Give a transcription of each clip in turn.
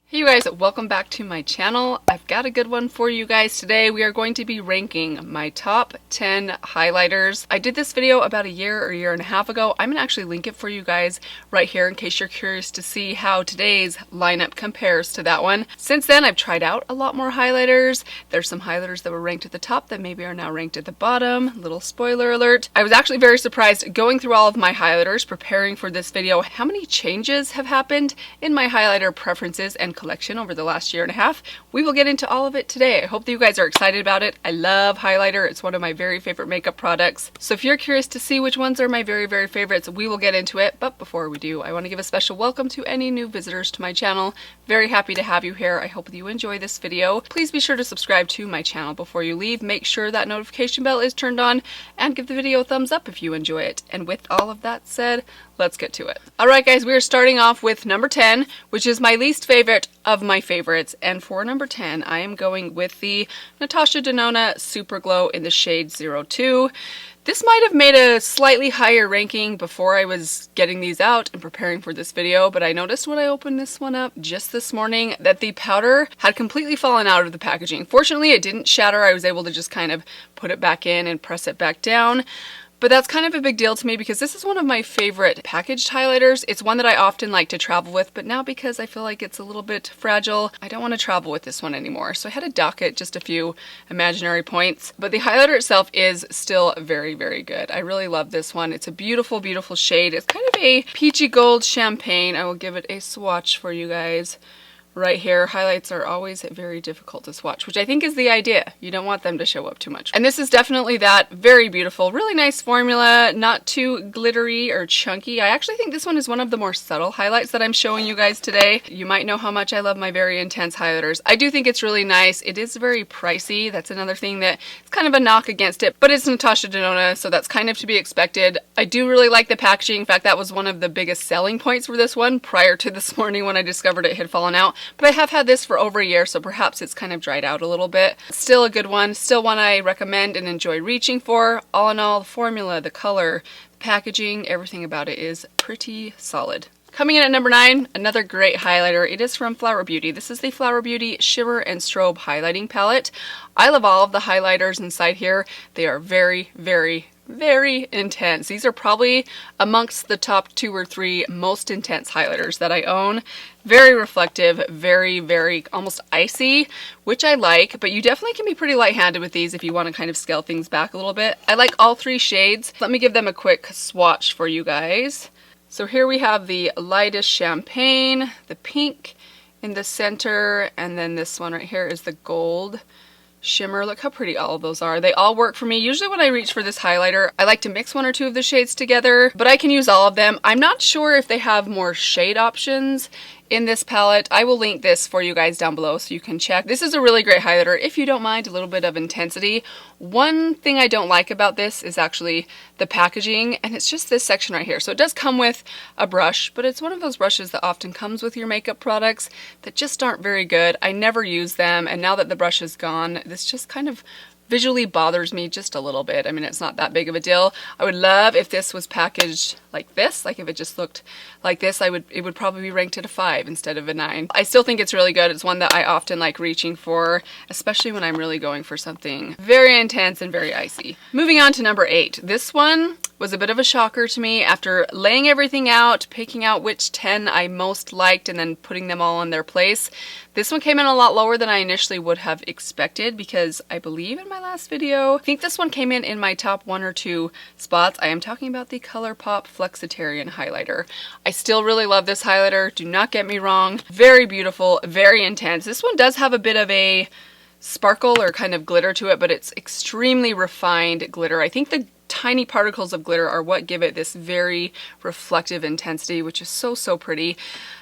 Hey you guys, welcome back to my channel. I've got a good one for you guys today. We are going to be ranking my top 10 highlighters. I did this video about a year and a half ago. I'm gonna actually link it for you guys right here in case you're curious to see how today's lineup compares to that one. Since then, I've tried out a lot more highlighters. There's some highlighters that were ranked at the top that maybe are now ranked at the bottom. Little spoiler alert. I was actually very surprised going through all of my highlighters, preparing for this video, how many changes have happened in my highlighter preferences and collection over the last year and a half. We will get into all of it today. I hope that you guys are excited about it. I love highlighter. It's one of my very favorite makeup products. So if you're curious to see which ones are my very favorites, we will get into it. But before we do, I want to give a special welcome to any new visitors to my channel. Very happy to have you here. I hope that you enjoy this video. Please be sure to subscribe to my channel before you leave. Make sure that notification bell is turned on and give the video a thumbs up if you enjoy it. And with all of that said, let's get to it. Alright guys, we are starting off with number 10, which is my least favorite of my favorites. And for number 10, I am going with the NATASHA DENONA Super Glow in the shade 02. This might have made a slightly higher ranking before I was getting these out and preparing for this video, but I noticed when I opened this one up just this morning that the powder had completely fallen out of the packaging. Fortunately, it didn't shatter. I was able to just kind of put it back in and press it back down. But that's kind of a big deal to me because this is one of my favorite packaged highlighters. It's one that I often like to travel with, but now because I feel like it's a little bit fragile, I don't want to travel with this one anymore. So I had to dock it just a few imaginary points. But the highlighter itself is still very good. I really love this one. It's a beautiful shade. It's kind of a peachy gold champagne. I will give it a swatch for you guys. Right here, highlights are always very difficult to swatch, which I think is the idea. You don't want them to show up too much. And this is definitely that. Very beautiful, really nice formula, not too glittery or chunky. I actually think this one is one of the more subtle highlights that I'm showing you guys today. You might know how much I love my very intense highlighters. I do think it's really nice. It is very pricey. That's another thing that it's kind of a knock against it, but it's NATASHA DENONA, so that's kind of to be expected. I do really like the packaging. In fact, that was one of the biggest selling points for this one prior to this morning when I discovered it had fallen out. But I have had this for over a year, so perhaps it's kind of dried out a little bit. Still a good one, still one I recommend and enjoy reaching for. All in all, the formula, the color, the packaging, everything about it is pretty solid. Coming in at number 9, another great highlighter. It is from Flower Beauty. This is the Flower Beauty Shimmer and Strobe Highlighting Palette. I love all of the highlighters inside here. They are very intense. These are probably amongst the top 2 or 3 most intense highlighters that I own. Very reflective, very almost icy, which I like, but you definitely can be pretty light-handed with these if you want to kind of scale things back a little bit. I like all 3 shades. Let me give them a quick swatch for you guys. So here we have the lightest champagne, the pink in the center, and then this one right here is the gold shimmer. Look how pretty all of those are. They all work for me. Usually when I reach for this highlighter, I like to mix 1 or 2 of the shades together, but I can use all of them. I'm not sure if they have more shade options in this palette. I will link this for you guys down below so you can check. This is a really great highlighter if you don't mind a little bit of intensity. One thing I don't like about this is actually the packaging, and it's just this section right here. So it does come with a brush, but it's one of those brushes that often comes with your makeup products that just aren't very good. I never use them, and now that the brush is gone, this just kind of visually bothers me just a little bit. I mean, it's not that big of a deal. I would love if this was packaged like this, like if it just looked like this, it would probably be ranked at a 5 instead of a 9. I still think it's really good. It's one that I often like reaching for, especially when I'm really going for something very intense and very icy. Moving on to number 8. This one was a bit of a shocker to me after laying everything out, picking out which 10 I most liked, and then putting them all in their place. This one came in a lot lower than I initially would have expected because I believe in my last video, I think this one came in my top 1 or 2 spots. I am talking about the ColourPop FLEXITARIAN highlighter. I still really love this highlighter. Do not get me wrong. Very beautiful, very intense. This one does have a bit of a sparkle or kind of glitter to it, but it's extremely refined glitter. I think the tiny particles of glitter are what give it this very reflective intensity, which is so pretty.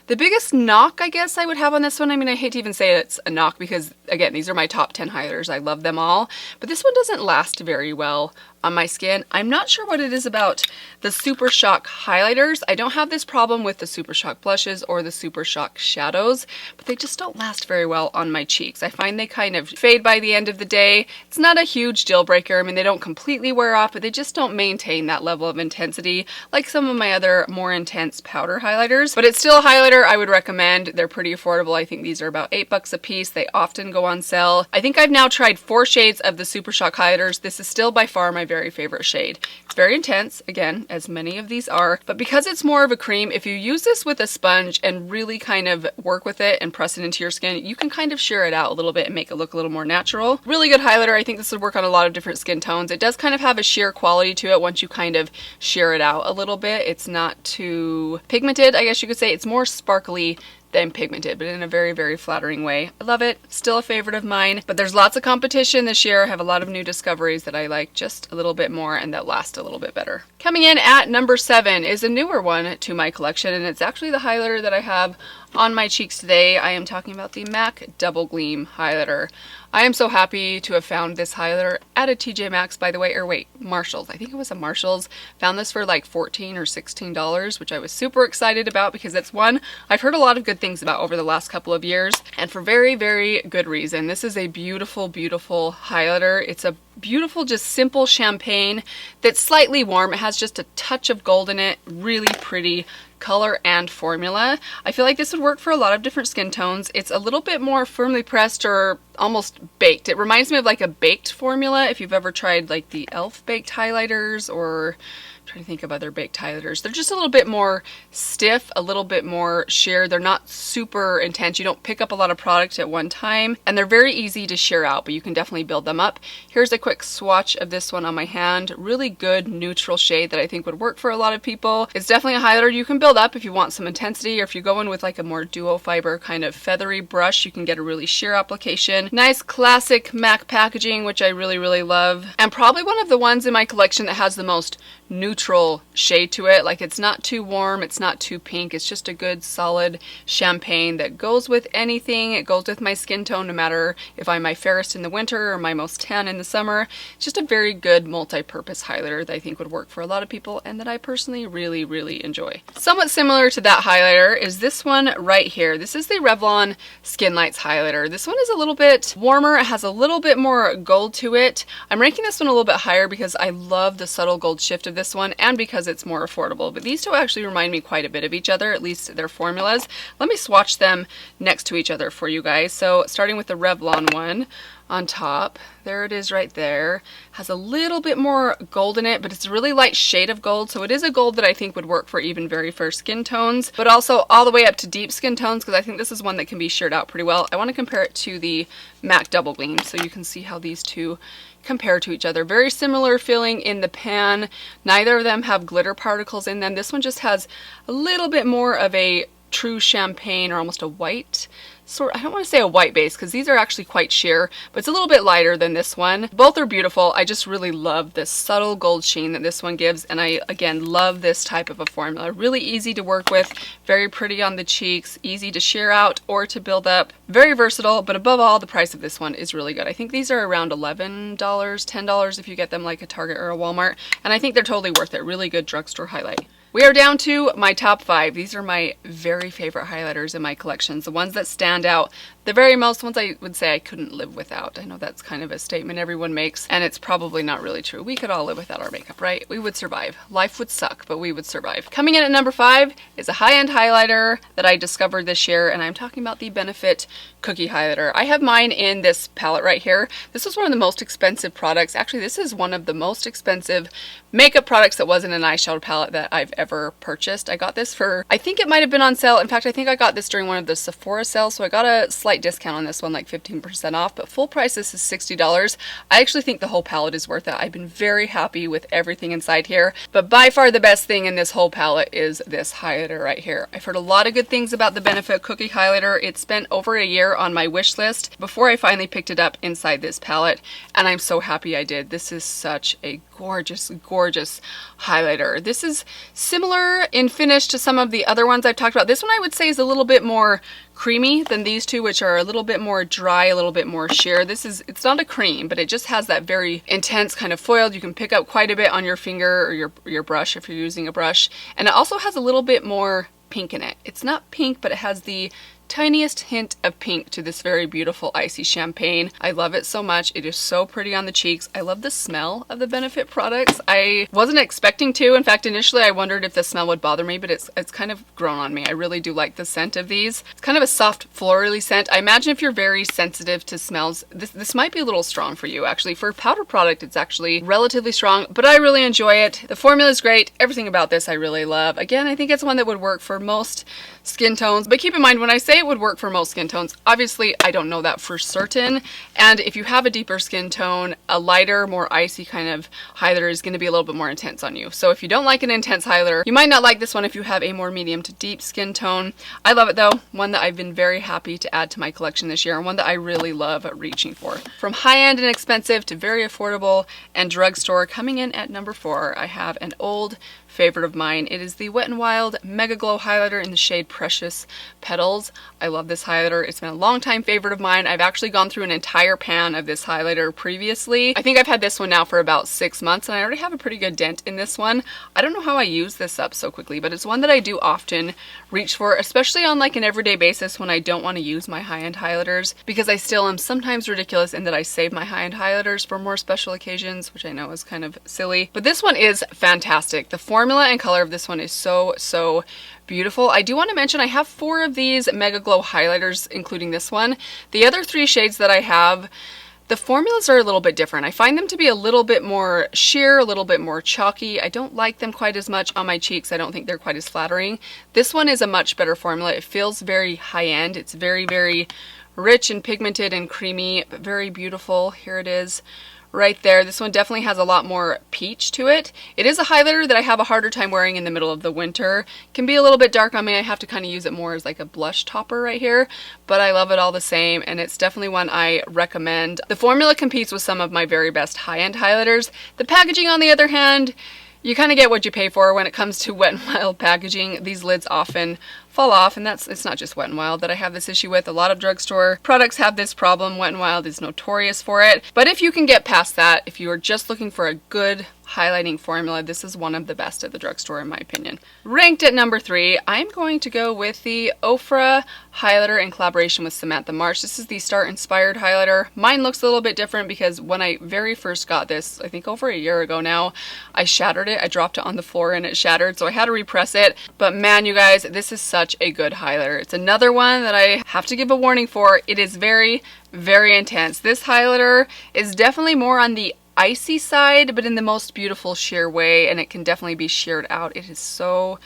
The biggest knock I guess I would have on this one, I mean, I hate to even say it's a knock because again, these are my top 10 highlighters. I love them all, but this one doesn't last very well on my skin. I'm not sure what it is about the Super Shock highlighters. I don't have this problem with the Super Shock blushes or the Super Shock shadows, but they just don't last very well on my cheeks. I find they kind of fade by the end of the day. It's not a huge deal breaker. I mean, they don't completely wear off, but they just don't maintain that level of intensity like some of my other more intense powder highlighters. But it's still a highlighter highlighter I would recommend. They're pretty affordable. I think these are about $8 a piece. They often go on sale. I think I've now tried 4 shades of the Super Shock highlighters. This is still by far my very favorite shade. It's very intense, again, as many of these are, but because it's more of a cream, if you use this with a sponge and really kind of work with it and press it into your skin, you can kind of sheer it out a little bit and make it look a little more natural. Really good highlighter. I think this would work on a lot of different skin tones. It does kind of have a sheer quality to it once you kind of sheer it out a little bit. It's not too pigmented, I guess you could say. It's more sparkly than pigmented, but in a very, very flattering way. I love it. Still a favorite of mine, but there's lots of competition this year. I have a lot of new discoveries that I like just a little bit more and that last a little bit better. Coming in at number 7 is a newer one to my collection, and it's actually the highlighter that I have on my cheeks today. I am talking about the MAC Double Gleam highlighter. I am so happy to have found this highlighter at a TJ Maxx, by the way, or wait, Marshalls. I think it was a Marshalls. Found this for like $14 or $16, which I was super excited about because it's one I've heard a lot of good things about over the last couple of years, and for very, very good reason. This is a beautiful, beautiful highlighter. It's a beautiful, just simple champagne that's slightly warm. It has just a touch of gold in it. Really pretty color and formula. I feel like this would work for a lot of different skin tones. It's a little bit more firmly pressed or almost baked. It reminds me of like a baked formula if you've ever tried like the e.l.f. baked highlighters, or I'm trying to think of other baked highlighters. They're just a little bit more stiff, a little bit more sheer. They're not super intense. You don't pick up a lot of product at one time, and they're very easy to sheer out, but you can definitely build them up. Here's a quick swatch of this one on my hand. Really good neutral shade that I think would work for a lot of people. It's definitely a highlighter you can build up if you want some intensity, or if you go in with like a more duo fiber kind of feathery brush, you can get a really sheer application. Nice classic MAC packaging, which I really, really love, and probably one of the ones in my collection that has the most neutral shade to it. Like, it's not too warm, it's not too pink, it's just a good solid champagne that goes with anything. It goes with my skin tone, no matter if I'm my fairest in the winter or my most tan in the summer. It's just a very good multi-purpose highlighter that I think would work for a lot of people and that I personally really, really enjoy. Somewhat similar to that highlighter is this one right here. This is the Revlon Skin Lights highlighter. This one is a little bit warmer. It has a little bit more gold to it. I'm ranking this one a little bit higher because I love the subtle gold shift of this one and because it's more affordable. But these two actually remind me quite a bit of each other, at least their formulas. Let me swatch them next to each other for you guys. So starting with the Revlon one on top, there it is right there. Has a little bit more gold in it, but it's a really light shade of gold, so it is a gold that I think would work for even very fair skin tones, but also all the way up to deep skin tones, because I think this is one that can be sheared out pretty well. I want to compare it to the MAC Double Gleam so you can see how these two compare to each other. Very similar feeling in the pan. Neither of them have glitter particles in them. This one just has a little bit more of a true champagne, or almost a white sort. I don't want to say a white base because these are actually quite sheer, but it's a little bit lighter than this one. Both are beautiful. I just really love this subtle gold sheen that this one gives, and I again love this type of a formula. Really easy to work with, very pretty on the cheeks, easy to sheer out or to build up, very versatile, but above all, the price of this one is really good. I think these are around $11, $10 if you get them like a Target or a Walmart, and I think they're totally worth it. Really good drugstore highlight. We are down to my top 5. These are my very favorite highlighters in my collections, the ones that stand out the very most, ones I would say I couldn't live without. I know that's kind of a statement everyone makes, and it's probably not really true. We could all live without our makeup, right? We would survive. Life would suck, but we would survive. Coming in at number 5 is a high-end highlighter that I discovered this year, and I'm talking about the Benefit Cookie Highlighter. I have mine in this palette right here. This was one of the most expensive products. Actually, this is one of the most expensive makeup products that wasn't an eyeshadow palette that I've ever purchased. I got this for, I think it might have been on sale. In fact, I think I got this during one of the Sephora sales, so I got a slight discount on this one, like 15% off, but full price this is $60. I actually think the whole palette is worth it. I've been very happy with everything inside here, but by far the best thing in this whole palette is this highlighter right here. I've heard a lot of good things about the Benefit Cookie Highlighter. It spent over a year on my wish list before I finally picked it up inside this palette, and I'm so happy I did. This is such a gorgeous, gorgeous highlighter. This is similar in finish to some of the other ones I've talked about. This one I would say is a little bit more creamy than these two, which are a little bit more dry, a little bit more sheer. This is, it's not a cream, but it just has that very intense kind of foiled. You can pick up quite a bit on your finger or your brush if you're using a brush. And it also has a little bit more pink in it. It's not pink, but it has the tiniest hint of pink to this very beautiful icy champagne. I love it so much. It is so pretty on the cheeks. I love the smell of the Benefit products. I wasn't expecting to. In fact, initially I wondered if the smell would bother me, but it's kind of grown on me. I really do like the scent of these. It's kind of a soft florally scent. I imagine if you're very sensitive to smells, this might be a little strong for you. Actually, for a powder product, it's actually relatively strong, but I really enjoy it. The formula is great. Everything about this I really love. Again, I think it's one that would work for most skin tones, but keep in mind when I say it would work for most skin tones, obviously I don't know that for certain. And if you have a deeper skin tone, a lighter, more icy kind of highlighter is going to be a little bit more intense on you. So if you don't like an intense highlighter, you might not like this one if you have a more medium to deep skin tone. I love it though. One that I've been very happy to add to my collection this year, and one that I really love reaching for. From high-end and expensive to very affordable and drugstore, coming in at number 4, I have an old favorite of mine. It is the Wet n Wild Mega Glow Highlighter in the shade Precious Petals. I love this highlighter. It's been a long time favorite of mine. I've actually gone through an entire pan of this highlighter previously. I think I've had this one now for about 6 months, and I already have a pretty good dent in this one. I don't know how I use this up so quickly, but it's one that I do often reach for, especially on like an everyday basis when I don't want to use my high-end highlighters, because I still am sometimes ridiculous in that I save my high-end highlighters for more special occasions, which I know is kind of silly. But this one is fantastic. The formula and color of this one is so beautiful. I do want to mention I have 4 of these Mega Glow highlighters, including this one. The other 3 shades that I have, the formulas are a little bit different. I find them to be a little bit more sheer, a little bit more chalky. I don't like them quite as much on my cheeks. I don't think they're quite as flattering. This one is a much better formula. It feels very high-end. It's very rich and pigmented and creamy, but very beautiful. Here it is right there. This one definitely has a lot more peach to it. It is a highlighter that I have a harder time wearing in the middle of the winter. It can be a little bit dark on me. I have to kind of use it more as like a blush topper right here, but I love it all the same, and it's definitely one I recommend. The formula competes with some of my very best high-end highlighters. The packaging, on the other hand, you kind of get what you pay for when it comes to Wet n Wild packaging. These lids often fall off, and it's not just Wet n Wild that I have this issue with. A lot of drugstore products have this problem. Wet n Wild is notorious for it. But if you can get past that, if you are just looking for a good highlighting formula, this is one of the best at the drugstore in my opinion. Ranked at number 3, I'm going to go with the OFRA highlighter in collaboration with Samantha March. This is the Star Inspired highlighter. Mine looks a little bit different because when I very first got this, I think over a year ago now, I shattered it. I dropped it on the floor and it shattered, so I had to repress it. But man, you guys, this is such a good highlighter. It's another one that I have to give a warning for. It is very intense. This highlighter is definitely more on the icy side, but in the most beautiful sheer way, and it can definitely be sheared out. It is so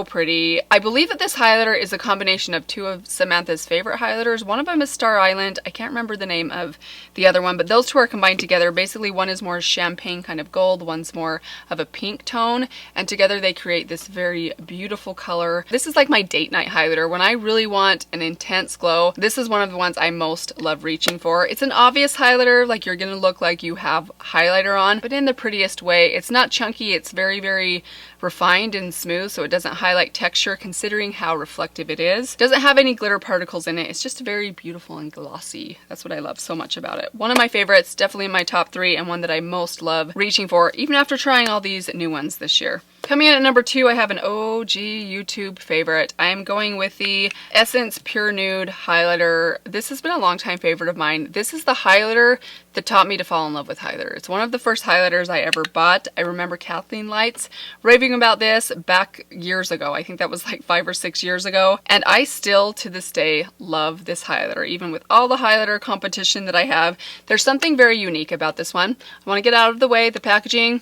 pretty. I believe that this highlighter is a combination of 2 of Samantha's favorite highlighters. One of them is Star Island. I can't remember the name of the other one, but those 2 are combined together. Basically, one is more champagne kind of gold, one's more of a pink tone, and together they create this very beautiful color. This is like my date night highlighter. When I really want an intense glow, this is one of the ones I most love reaching for. It's an obvious highlighter, like you're gonna look like you have highlighter on, but in the prettiest way. It's not chunky, it's very refined and smooth, so it doesn't highlight texture considering how reflective it is. Doesn't have any glitter particles in it. It's just very beautiful and glossy. That's what I love so much about it. One of my favorites, definitely in my top 3, and one that I most love reaching for, even after trying all these new ones this year. Coming in at number 2, I have an OG YouTube favorite. I am going with the Essence Pure Nude highlighter. This has been a long time favorite of mine. This is the highlighter that taught me to fall in love with highlighter. It's one of the first highlighters I ever bought. I remember Kathleen Lights raving about this back years ago. I think that was like 5 or 6 years ago. And I still, to this day, love this highlighter. Even with all the highlighter competition that I have, there's something very unique about this one. I want to get out of the way. The packaging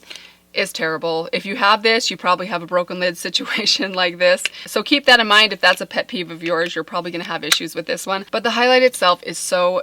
is terrible. If you have this, you probably have a broken lid situation like this. So keep that in mind. If that's a pet peeve of yours, you're probably going to have issues with this one. But the highlight itself is so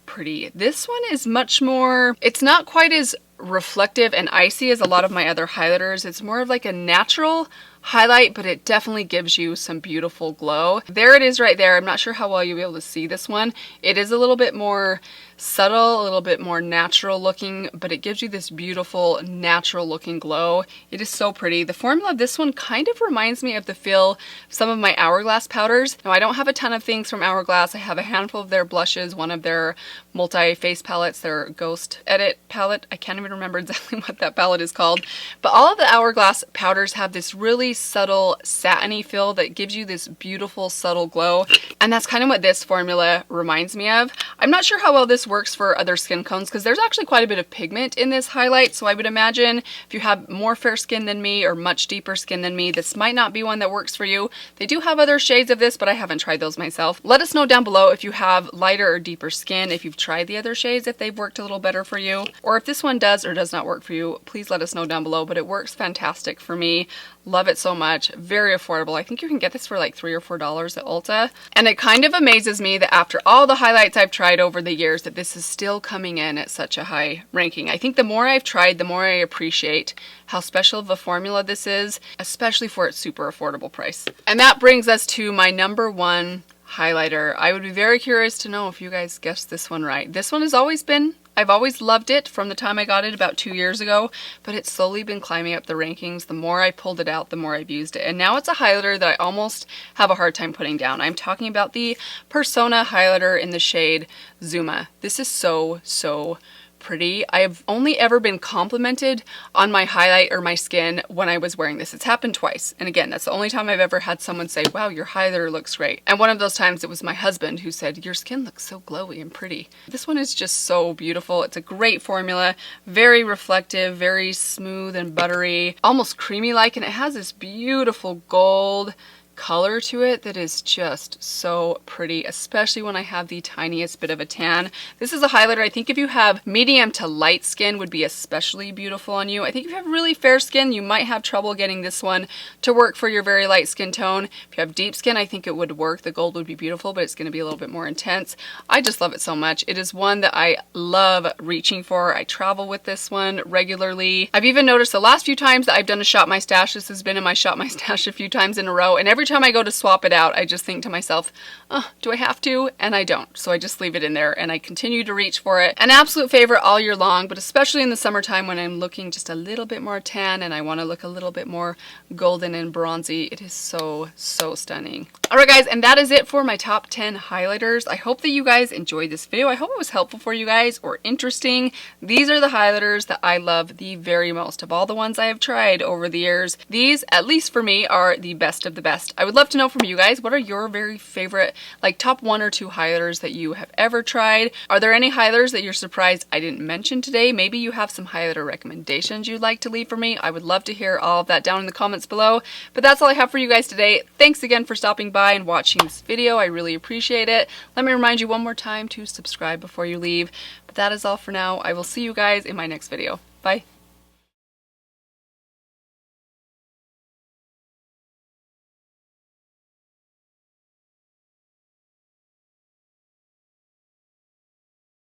pretty. This one is much more, it's not quite as reflective and icy as a lot of my other highlighters. It's more of like a natural highlight, but it definitely gives you some beautiful glow. There it is right there. I'm not sure how well you'll be able to see this one. It is a little bit more subtle, a little bit more natural looking, but it gives you this beautiful natural looking glow. It is so pretty. The formula of this one kind of reminds me of the feel of some of my Hourglass powders. Now I don't have a ton of things from Hourglass. I have a handful of their blushes, one of their multi-face palettes, their Ghost Edit palette. I can't even remember exactly what that palette is called, but all of the Hourglass powders have this really very subtle satiny feel that gives you this beautiful subtle glow. And that's kind of what this formula reminds me of. I'm not sure how well this works for other skin tones because there's actually quite a bit of pigment in this highlight. So I would imagine if you have more fair skin than me or much deeper skin than me, this might not be one that works for you. They do have other shades of this, but I haven't tried those myself. Let us know down below if you have lighter or deeper skin, if you've tried the other shades, if they've worked a little better for you, or if this one does or does not work for you, please let us know down below. But it works fantastic for me. Love it so much. Very affordable. I think you can get this for like $3 or $4 at Ulta. And it kind of amazes me that after all the highlights I've tried over the years that this is still coming in at such a high ranking. I think the more I've tried, the more I appreciate how special of a formula this is, especially for its super affordable price. And that brings us to my number one highlighter. I would be very curious to know if you guys guessed this one right. This one has always been, I've always loved it from the time I got it about 2 years ago, but it's slowly been climbing up the rankings. The more I pulled it out, the more I've used it. And now it's a highlighter that I almost have a hard time putting down. I'm talking about the Persona highlighter in the shade ZUMA. This is so pretty. I have only ever been complimented on my highlight or my skin when I was wearing this. It's happened twice. And again, that's the only time I've ever had someone say, wow, your highlighter looks great. And one of those times it was my husband who said, your skin looks so glowy and pretty. This one is just so beautiful. It's a great formula, very reflective, very smooth and buttery, almost creamy-like, and it has this beautiful gold color to it that is just so pretty, especially when I have the tiniest bit of a tan. This is a highlighter I think if you have medium to light skin would be especially beautiful on you. I think if you have really fair skin, you might have trouble getting this one to work for your very light skin tone. If you have deep skin, I think it would work. The gold would be beautiful, but it's going to be a little bit more intense. I just love it so much. It is one that I love reaching for. I travel with this one regularly. I've even noticed the last few times that I've done a Shop My Stash, this has been in my Shop My Stash a few times in a row, and every time I go to swap it out, I just think to myself, oh, do I have to? And I don't. So I just leave it in there and I continue to reach for it. An absolute favorite all year long, but especially in the summertime when I'm looking just a little bit more tan and I want to look a little bit more golden and bronzy. It is so stunning. Alright guys, and that is it for my top 10 highlighters. I hope that you guys enjoyed this video. I hope it was helpful for you guys or interesting. These are the highlighters that I love the very most of all the ones I have tried over the years. These, at least for me, are the best of the best. I would love to know from you guys, what are your very favorite, like top 1 or 2 highlighters that you have ever tried? Are there any highlighters that you're surprised I didn't mention today? Maybe you have some highlighter recommendations you'd like to leave for me. I would love to hear all of that down in the comments below. But that's all I have for you guys today. Thanks again for stopping by and watching this video. I really appreciate it. Let me remind you one more time to subscribe before you leave. But that is all for now. I will see you guys in my next video. Bye.